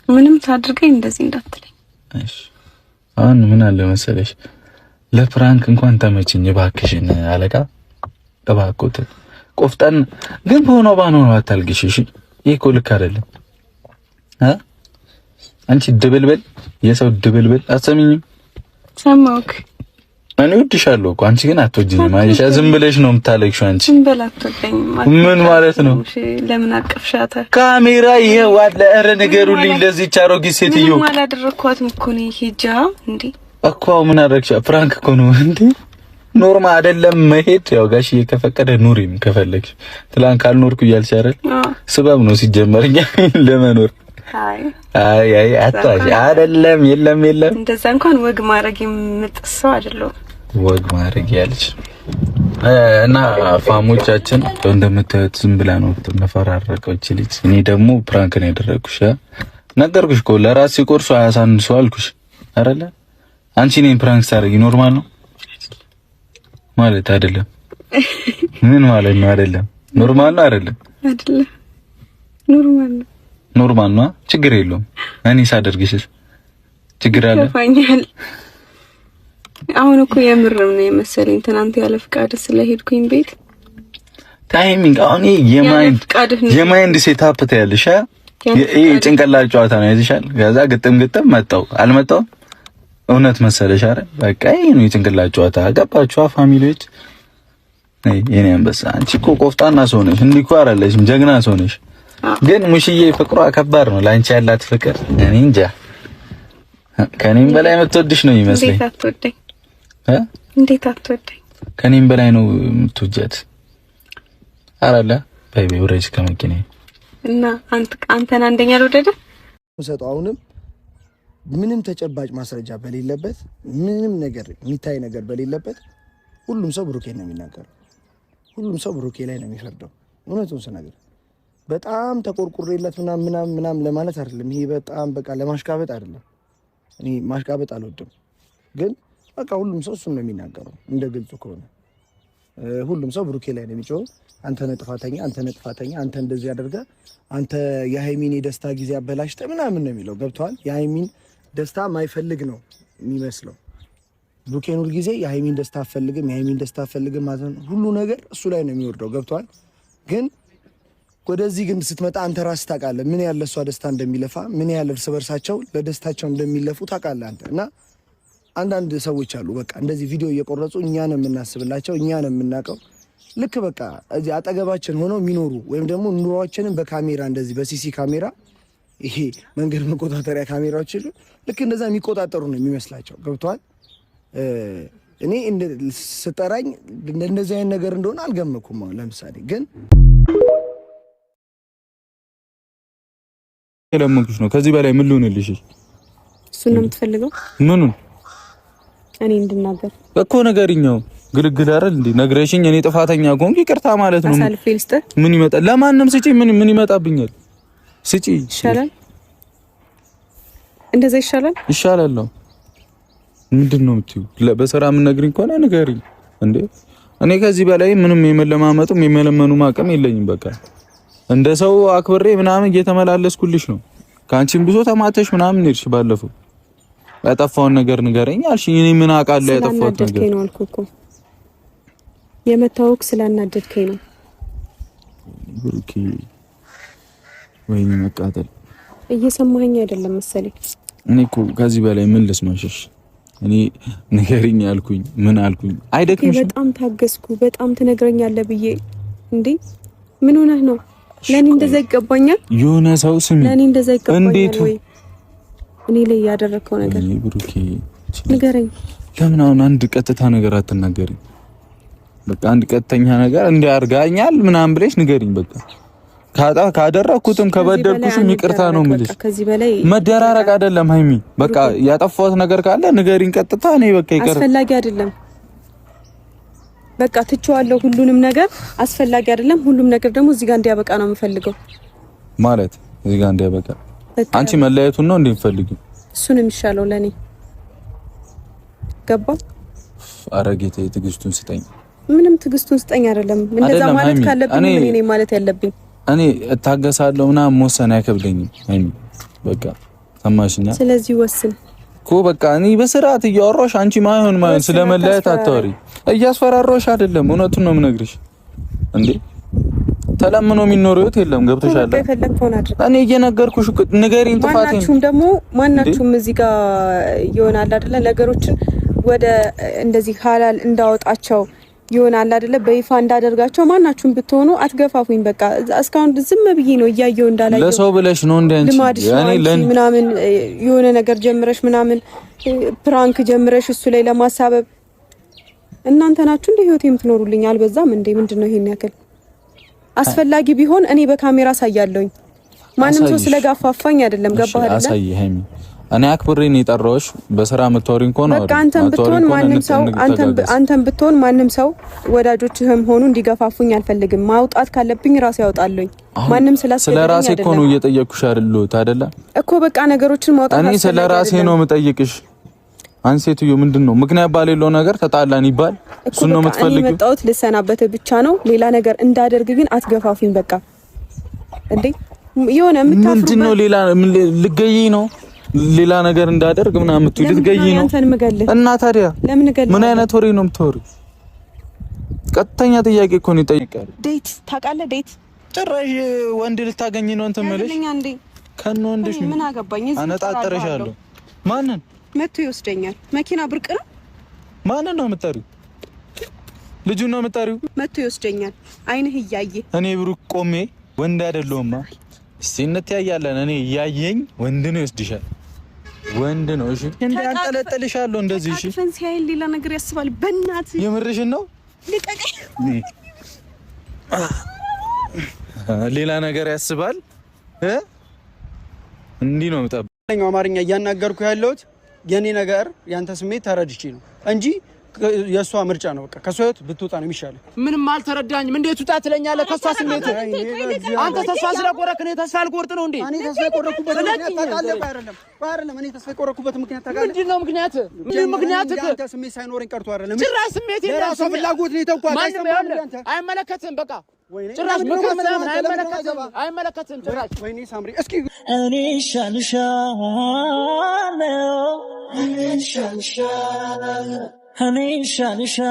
ምንም ታድርገኝ እንደዚህ እንዳትለኝ እሺ አሁን ምን አለ መሰለሽ ለፕራንክ እንኳን ተመችኝ እባክሽን አለቃ እባክዎት ቆፍጠን ግን በሆነው ባኖር አታልግሽ እሺ ይሄ እኮ ልክ አይደለም አንቺ ድብልብል የሰው ድብልብል አትሰሚኝም ሰማሁክ እኔ እወድሻለሁ እኮ አንቺ ግን አትወጂኝም አይሻ ዝም ብለሽ ነው የምታለቅሽው አንቺ ዝም ብላ አትወደኝም ምን ማለት ነው ለምን አቀፍሻታ ካሜራ ይሄው አለ ኧረ ንገሩልኝ ለዚህ አሮጊት ሴትዮ ምን አላደረኳትም እኮ ነው ሂጃ እንዴ እኮ ምን አደረግሽ ፍራንክ እኮ ነው እንዴ ኖርማል አይደለም መሄድ ያው ጋሽዬ ከፈቀደ ኑሪም ከፈለግሽ ትላንት ካልኖርኩ እያልሽ አይደል ስበብ ነው ሲጀመርኛ ለመኖር አይ አታሽ አይደለም የለም እንደዛ እንኳን ወግ ማድረግ የምጥሰው አይደለም ወግ ማድረግ ያለች እና ፋሞቻችን እንደምታዩት ዝም ብላ ነው ተነፈራረቀው እቺ ልጅ እኔ ደግሞ ፕራንክ ነው ያደረኩሽ ነገርኩሽ እኮ ለራስ ሲቆርሱ አያሳንሱ አልኩሽ አይደለ አንቺ ነኝ ፕራንክ ታረጊ ኖርማል ነው ማለት አይደለም ምን ማለት ነው አይደለም ኖርማል ነው አይደለም ኖርማል ነው ችግር የለውም እኔ ሳደርግሽስ ችግር አለ ይፋኛል አሁን እኮ የምርም ነው የመሰለኝ ትናንት ያለ ፍቃድ ስለሄድኩኝ ቤት ታይሚንግ አሁን የማይንድ ሴትአፕ ታያለሽ ይሄ ጭንቅላት ጨዋታ ነው ያዝሻል ከዛ ግጥም መጣው አልመጣው እውነት መሰለሽ አይደል በቃ ይሄ ነው የጭንቅላት ጨዋታ ገባችሁ ፋሚሊዎች የኔ አንበሳ አንቺ እኮ ቆፍጣና ሰው ነሽ እንዲህ እኮ አይደለሽም ጀግና ሰው ነሽ ግን ሙሽዬ ፍቅሯ ከባድ ነው ላንቺ ያላት ፍቅር እኔ እንጃ ከኔም በላይ የምትወድሽ ነው ይመስለኝ እንዴት አትወደኝ ከኔም በላይ ነው የምትወጃት አራላ ባይ ወረጅ ከመኪናዬ እና አንተን አንደኛ ልወደደ ሰጠው አሁንም ምንም ተጨባጭ ማስረጃ በሌለበት ምንም ነገር የሚታይ ነገር በሌለበት ሁሉም ሰው ብሩኬ ነው የሚናገረው ሁሉም ሰው ብሩኬ ላይ ነው የሚፈርደው እውነቱን ስነግር በጣም ተቆርቁሬለት ምናምን ለማለት አይደለም ይሄ በጣም በቃ ለማሽቃበጥ አይደለም እኔ ማሽቃበጥ አልወድም ግን በቃ ሁሉም ሰው እሱን ነው የሚናገረው እንደ ግልጹ ከሆነ ሁሉም ሰው ብሩኬ ላይ ነው የሚጮህ አንተ ነህ ጥፋተኛ አንተ እንደዚህ ያደርጋ አንተ የሃይሚን የደስታ ጊዜ አበላሽተ ምናምን ነው የሚለው ገብቷል የሃይሚን ደስታ ማይፈልግ ነው የሚመስለው ብሩኬን ሁሉ ጊዜ የሃይሚን ደስታ አፈልግም ማለት ነው ሁሉ ነገር እሱ ላይ ነው የሚወርደው ገብቷል ግን ወደዚህ ግን ስትመጣ አንተ ራስህ ታውቃለህ ምን ያለ እሷ ደስታ እንደሚለፋ ምን ያለ እርስ በርሳቸው ለደስታቸው እንደሚለፉ ታውቃለህ አንተ እና አንዳንድ ሰዎች አሉ በቃ እንደዚህ ቪዲዮ እየቆረጹ እኛን የምናስብላቸው እኛን የምናቀው ልክ በቃ እዚህ አጠገባችን ሆነው የሚኖሩ ወይም ደግሞ ኑሯችንን በካሜራ እንደዚህ በሲሲ ካሜራ ይሄ መንገድ መቆጣጠሪያ ካሜራዎች ልክ እንደዛ የሚቆጣጠሩ ነው የሚመስላቸው ገብቷል እኔ ስጠራኝ እንደዚህ አይነት ነገር እንደሆነ አልገመኩም ለምሳሌ ግን ለምንኩሽ ነው ከዚህ በላይ ምን ልሆንልሽ እሱን ነው የምትፈልገው ምኑን እኔ እንድናገር እኮ ነገርኛው ግልግል አይደል እንዴ ነግረሽኝ እኔ ጥፋተኛ ኮንኩ ይቅርታ ማለት ነው ምን ይመጣል ለማንም ስጪ ምን ይመጣብኛል ስጪ ይሻላል እንደዛ ይሻላል ነው ምንድነው የምትይው በሰራ ምን ነግሪኝ ከሆነ ንገሪኝ እንዴ እኔ ከዚህ በላይ ምንም የመለማመጥም የመለመኑ ማቀም የለኝም በቃ እንደ ሰው አክብሬ ምናምን እየተመላለስኩልሽ ነው ካንቺም ብዙ ተማተሽ ምናምን ሄድሽ ባለፈው ያጠፋውን ነገር ንገረኝ አልሽ እኔ ምን አውቃለሁ ያጠፋሁት ነገር ነው አልኩ የመታወቅ ስላናደድከኝ ነው ብሩኬ ወይኔ መቃጠል እየሰማኸኝ አይደለም መሰለኝ እኔ እኮ ከዚህ በላይ ምን ልስማሽሽ እኔ ንገሪኝ አልኩኝ ምን አልኩኝ አይደክምሽ በጣም ታገስኩ በጣም ትነግረኛለህ ብዬ እንዴ ምን ሆነህ ነው ለኔ እንደዛ ይገባኛል የሆነ ሰው ስም ለኔ እንደዛ ይገባኛል ወይ እኔ ላይ ያደረከው ነገር ብሩኬ ንገረኝ ለምን አሁን አንድ ቀጥታ ነገር አትናገሪኝ በቃ አንድ ቀጥተኛ ነገር እንዲያርጋኛል ምናምን ብለሽ ንገሪኝ በቃ ካደረኩትም ከበደልኩሽም ይቅርታ ነው የምልሽ ከዚህ በላይ መደራረቅ አይደለም ሃይሚ በቃ ያጠፋሁት ነገር ካለ ንገሪኝ ቀጥታ እኔ በቃ ይቅር አስፈላጊ አይደለም በቃ ትቼዋለሁ ሁሉንም ነገር አስፈላጊ አይደለም ሁሉም ነገር ደግሞ እዚህ ጋር እንዲያበቃ ነው የምፈልገው ማለት እዚህ ጋር እንዲያበቃ አንቺ መለያየቱን ነው እንደምፈልጊው እሱን የሚሻለው ለኔ ገባ አረጋጌቴ ትግስቱን ስጠኝ ምንም ትግስቱን ስጠኝ አይደለም እንደዛ ማለት ካለብኝ ምን እኔ ማለት ያለብኝ እኔ እታገሳለሁ ምናምን መወሰን አይከብደኝም ሃይሚ በቃ ሰማሽኛ? ስለዚህ ወስን እኮ በቃ እኔ በስርዓት እያወራሁሽ አንቺ ማይሆን ስለመለያየት አታወሪ። እያስፈራራሁሽ አይደለም፣ እውነቱን ነው የምነግርሽ። እንዴ ተለምኖ የሚኖረው ህይወት የለም። ገብቶሻል? እኔ እየነገርኩሽ ንገሪኝ። ጥፋቴን ማናችሁም እዚህ ጋር ይሆናል አይደለ? ነገሮችን ወደ እንደዚህ ሐላል እንዳወጣቸው ይሆናል አይደለ? በይፋ እንዳደርጋቸው ማናችሁም ብትሆኑ አትገፋፉኝ። በቃ እስካሁን ዝም ብዬ ነው እያየሁ እንዳላየሁ። ለሰው ብለሽ ነው እንዴ አንቺ ምናምን የሆነ ነገር ጀምረሽ ምናምን ፕራንክ ጀምረሽ እሱ ላይ ለማሳበብ እናንተ ናችሁ እንደ ህይወት የምትኖሩልኝ። አልበዛም እንዴ? ምንድነው ይሄን ያክል? አስፈላጊ ቢሆን እኔ በካሜራ ሳያለሁኝ ማንም ሰው ስለጋፋፋኝ አይደለም። ገባህ አይደለም? አሳይ ሃይሚ፣ እኔ አክብሬን የጠራሁሽ በስራ መተወሪን ኮን ነው። በቃ አንተም ብትሆን ማንም ሰው ወዳጆችህም ሆኑ እንዲገፋፉኝ አልፈልግም። ማውጣት ካለብኝ ራሴ ያወጣለኝ። ማንም ስለ ራሴ እኮ ነው እየጠየቅኩሽ አይደለሁት አይደለ? እኮ በቃ ነገሮችን ማውጣት እኔ ስለ ራሴ ነው የምጠይቅሽ። አንቺ ሴትዮ ምንድነው ምክንያት ባሌለው ነገር ተጣላን ይባል? እሱ ነው የምትፈልጊው? እኔ መጣሁት ልሰናበት ብቻ ነው። ሌላ ነገር እንዳደርግ ግን አትገፋፉኝ። በቃ እንዴ የሆነ የምታፍሩበት ምንድነው? ሌላ ልገይ ነው ሌላ ነገር እንዳደርግ ምናምን የምትይው ልትገይ ነው እና ታዲያ ምን አይነት ወሬ ነው የምትወሪው? ቀጥተኛ ጥያቄ እኮ ነው ይጠይቃል። ዴት ታውቃለህ? ዴት ጭራሽ ወንድ ልታገኝ ነው እንትን መልሽ ከነ ወንድሽ ምን አገባኝ? እዚህ አነጣጠረሻለሁ። ማንን መቶ ይወስደኛል? መኪና ብርቅ ነው? ማንን ነው የምትጠሪው? ልጁን ነው የምትጠሪው? መቶ ይወስደኛል አይንህ እያየ እኔ ብሩክ ቆሜ ወንድ አይደለሁማ። እስቲ እንተያያለን። እኔ እያየኝ ወንድ ነው ይወስድሻል። ወንድ ነው እሺ። እንዴ አንጠለጥልሻለሁ እንደዚህ እሺ። ፈንሲ አይል ሌላ ነገር ያስባል። በእናትህ የምርሽን ነው? ልቀቀኝ። ሌላ ነገር ያስባል እንዲህ ነው የምጠብቀው። አማርኛ እያናገርኩ ያለሁት የኔ ነገር ያንተ ስሜት ተረድቼ ነው እንጂ የሷ ምርጫ ነው። በቃ ከሷ ህይወት ብትወጣ ነው የሚሻለው። ምንም አልተረዳኝም። እንዴት ውጣ ትለኛለህ? ከሷ ስሜት አንተ ተስፋ ስለቆረክ ነው። ተስፋ አልቆርጥ ነው እንዴ? እኔ ተስፋ የቆረኩበት ምክንያት ታውቃለህ አይደለም? እኔ ተስፋ የቆረኩበት ምክንያት ታውቃለህ? ምንድን ነው ምክንያት? ምን ምክንያት? አንተ ስሜት ሳይኖረኝ ቀርቶ አይደለም። ጭራሽ ስሜት የራሱ ፍላጎት ነው የተውኳት። አይመለከትም። በቃ ጭራሽ ምክንያት አይመለከትም። ጭራሽ ወይኔ ሳምሪ እስኪ እኔ ሻልሻለሁ